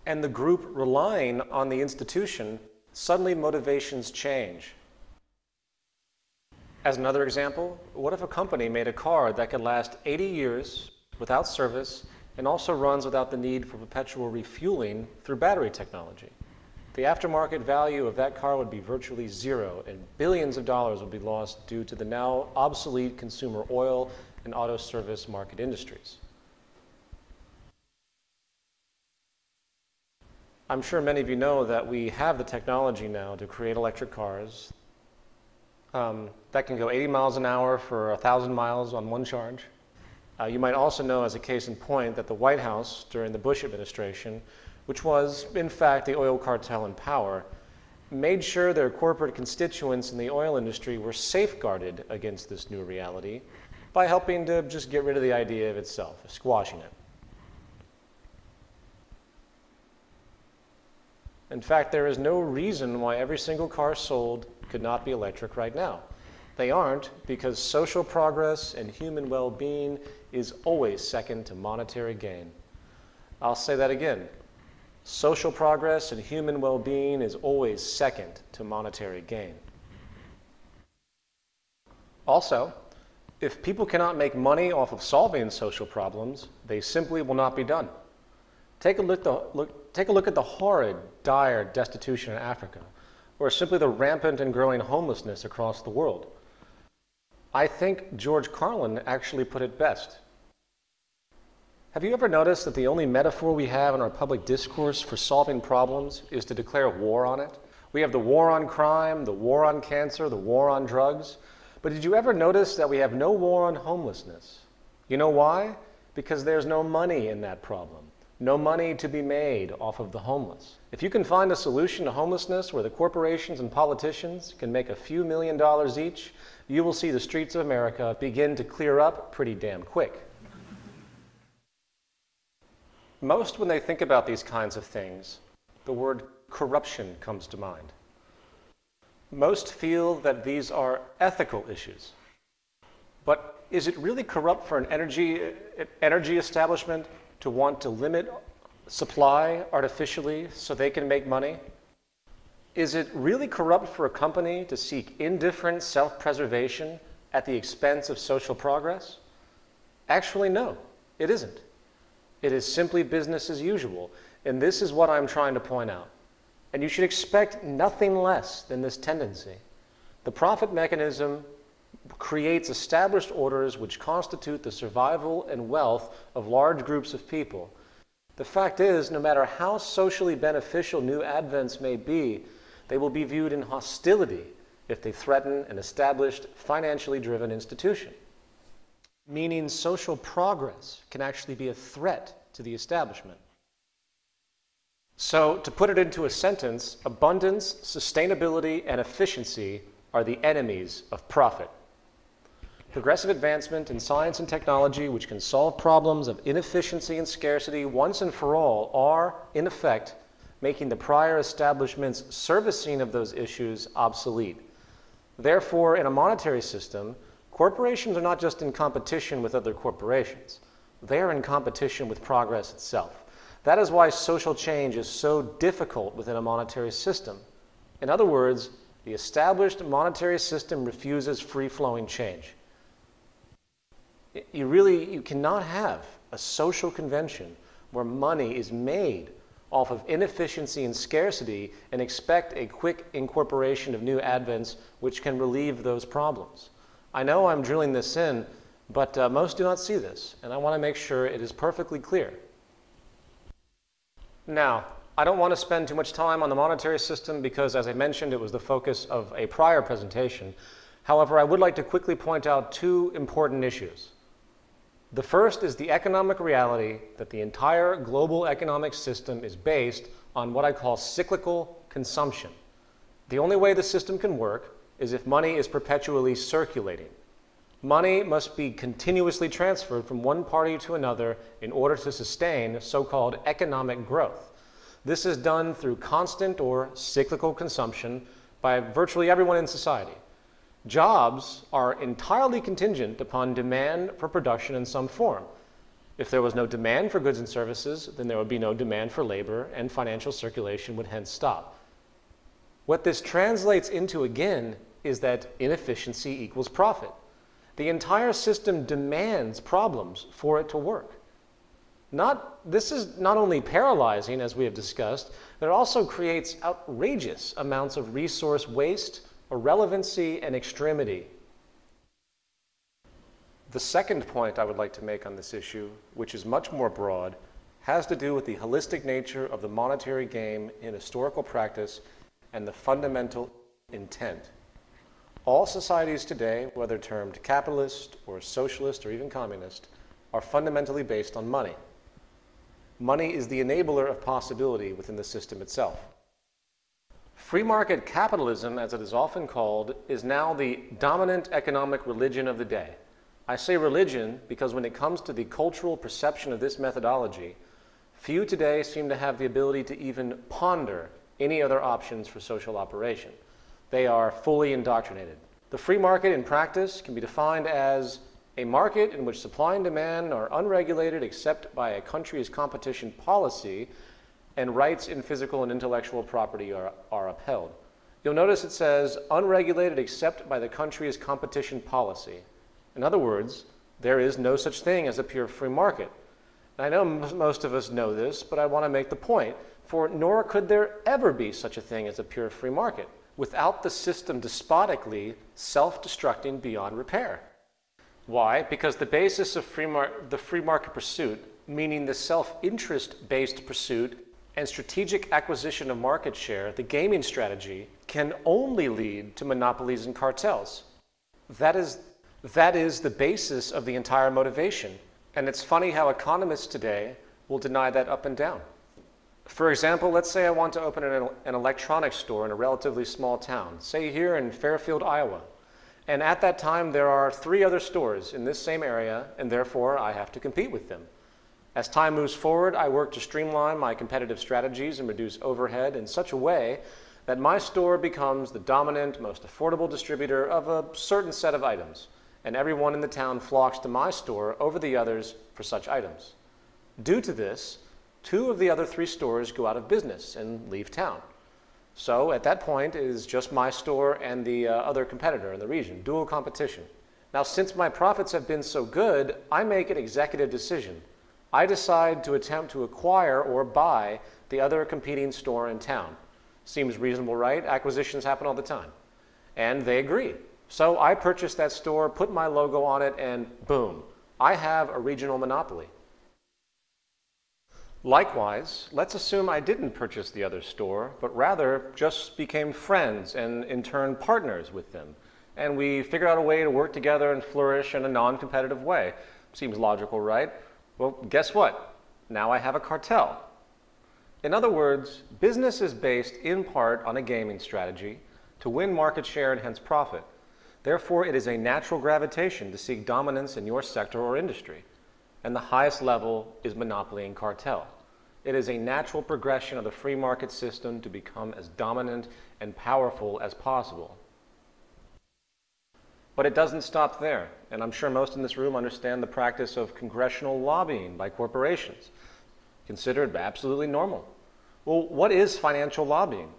and the group relying on the institution, suddenly motivations change. As another example, what if a company made a car that could last 80 years without service and also runs without the need for perpetual refueling through battery technology? The aftermarket value of that car would be virtually zero, and billions of dollars would be lost due to the now obsolete consumer oil and auto service market industries. I'm sure many of you know that we have the technology now to create electric cars that can go 80 miles an hour for 1,000 miles on one charge. You might also know, as a case in point, that the White House during the Bush administration, which was in fact the oil cartel in power, made sure their corporate constituents in the oil industry were safeguarded against this new reality by helping to just get rid of the idea of itself, squashing it. In fact, there is no reason why every single car sold could not be electric right now. They aren't, because social progress and human well-being is always second to monetary gain. I'll say that again. Social progress and human well-being is always second to monetary gain. Also, if people cannot make money off of solving social problems, they simply will not be done. Take a look at the horrid, dire destitution in Africa, or simply the rampant and growing homelessness across the world. I think George Carlin actually put it best. Have you ever noticed that the only metaphor we have in our public discourse for solving problems is to declare war on it? We have the war on crime, the war on cancer, the war on drugs. But did you ever notice that we have no war on homelessness? You know why? Because there's no money in that problem. No money to be made off of the homeless. If you can find a solution to homelessness where the corporations and politicians can make a few $1 million each, you will see the streets of America begin to clear up pretty damn quick. Most, when they think about these kinds of things, the word corruption comes to mind. Most feel that these are ethical issues. But is it really corrupt for an energy establishment to want to limit supply artificially so they can make money? Is it really corrupt for a company to seek indifferent self-preservation at the expense of social progress? Actually, no, it isn't. It is simply business as usual, and this is what I'm trying to point out. And you should expect nothing less than this tendency. The profit mechanism creates established orders which constitute the survival and wealth of large groups of people. The fact is, no matter how socially beneficial new advents may be, they will be viewed in hostility if they threaten an established, financially driven institution. Meaning social progress can actually be a threat to the establishment. So, to put it into a sentence, abundance, sustainability, and efficiency are the enemies of profit. Progressive advancement in science and technology which can solve problems of inefficiency and scarcity once and for all are, in effect, making the prior establishment's servicing of those issues obsolete. Therefore, in a monetary system, corporations are not just in competition with other corporations. They are in competition with progress itself. That is why social change is so difficult within a monetary system. In other words, the established monetary system refuses free-flowing change. You cannot have a social convention where money is made off of inefficiency and scarcity and expect a quick incorporation of new advents which can relieve those problems. I know I'm drilling this in, but most do not see this, and I want to make sure it is perfectly clear. Now, I don't want to spend too much time on the monetary system because, as I mentioned, it was the focus of a prior presentation. However, I would like to quickly point out two important issues. The first is the economic reality that the entire global economic system is based on what I call cyclical consumption. The only way the system can work is if money is perpetually circulating. Money must be continuously transferred from one party to another in order to sustain so-called economic growth. This is done through constant or cyclical consumption by virtually everyone in society. Jobs are entirely contingent upon demand for production in some form. If there was no demand for goods and services, then there would be no demand for labor, and financial circulation would hence stop. What this translates into, again, is that inefficiency equals profit. The entire system demands problems for it to work. This is not only paralyzing, as we have discussed, but it also creates outrageous amounts of resource waste, irrelevancy, and extremity. The second point I would like to make on this issue, which is much more broad, has to do with the holistic nature of the monetary game in historical practice and the fundamental intent. All societies today, whether termed capitalist or socialist or even communist, are fundamentally based on money. Money is the enabler of possibility within the system itself. Free market capitalism, as it is often called, is now the dominant economic religion of the day. I say religion because when it comes to the cultural perception of this methodology, few today seem to have the ability to even ponder any other options for social operation. They are fully indoctrinated. The free market in practice can be defined as a market in which supply and demand are unregulated except by a country's competition policy, and rights in physical and intellectual property are upheld. You'll notice it says unregulated except by the country's competition policy. In other words, there is no such thing as a pure free market. And I know most of us know this, but I want to make the point, for nor could there ever be such a thing as a pure free market without the system despotically self-destructing beyond repair. Why? Because the basis of the free market pursuit, meaning the self-interest-based pursuit and strategic acquisition of market share, the gaming strategy, can only lead to monopolies and cartels. That is the basis of the entire motivation. And it's funny how economists today will deny that up and down. For example, let's say I want to open an electronics store in a relatively small town, say here in Fairfield, Iowa. And at that time, there are 3 other stores in this same area, and therefore I have to compete with them. As time moves forward, I work to streamline my competitive strategies and reduce overhead in such a way that my store becomes the dominant, most affordable distributor of a certain set of items, and everyone in the town flocks to my store over the others for such items. Due to this, 2 of the other 3 stores go out of business and leave town. So at that point, it is just my store and the other competitor in the region, dual competition. Now, since my profits have been so good, I make an executive decision. I decide to attempt to acquire or buy the other competing store in town. Seems reasonable, right? Acquisitions happen all the time. And they agree. So I purchase that store, put my logo on it, and boom, I have a regional monopoly. Likewise, let's assume I didn't purchase the other store, but rather just became friends and in turn partners with them. And we figured out a way to work together and flourish in a non-competitive way. Seems logical, right? Well, guess what? Now I have a cartel. In other words, business is based in part on a gaming strategy to win market share and hence profit. Therefore, it is a natural gravitation to seek dominance in your sector or industry. And the highest level is monopoly and cartel. It is a natural progression of the free market system to become as dominant and powerful as possible. But it doesn't stop there, and I'm sure most in this room understand the practice of congressional lobbying by corporations, considered absolutely normal. Well, what is financial lobbying?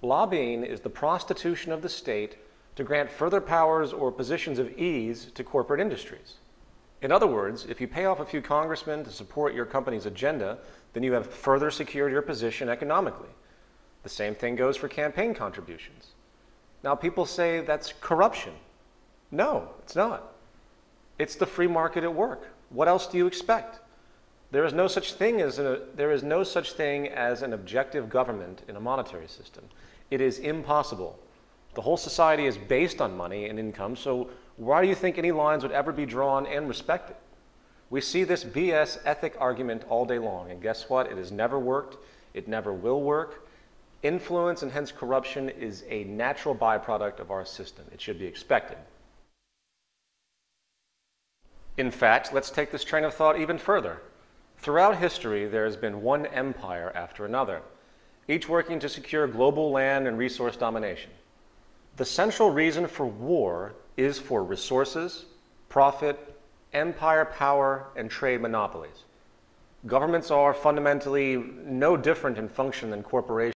Lobbying is the prostitution of the state to grant further powers or positions of ease to corporate industries. In other words, if you pay off a few congressmen to support your company's agenda, then you have further secured your position economically. The same thing goes for campaign contributions. Now, people say that's corruption. No, it's not. It's the free market at work. What else do you expect? There is no such thing as an objective government in a monetary system. It is impossible. The whole society is based on money and income, so why do you think any lines would ever be drawn and respected? We see this BS ethic argument all day long, and guess what? It has never worked. It never will work. Influence and hence corruption is a natural byproduct of our system. It should be expected. In fact, let's take this train of thought even further. Throughout history, there has been one empire after another, each working to secure global land and resource domination. The central reason for war is for resources, profit, empire power and trade monopolies. Governments are fundamentally no different in function than corporations.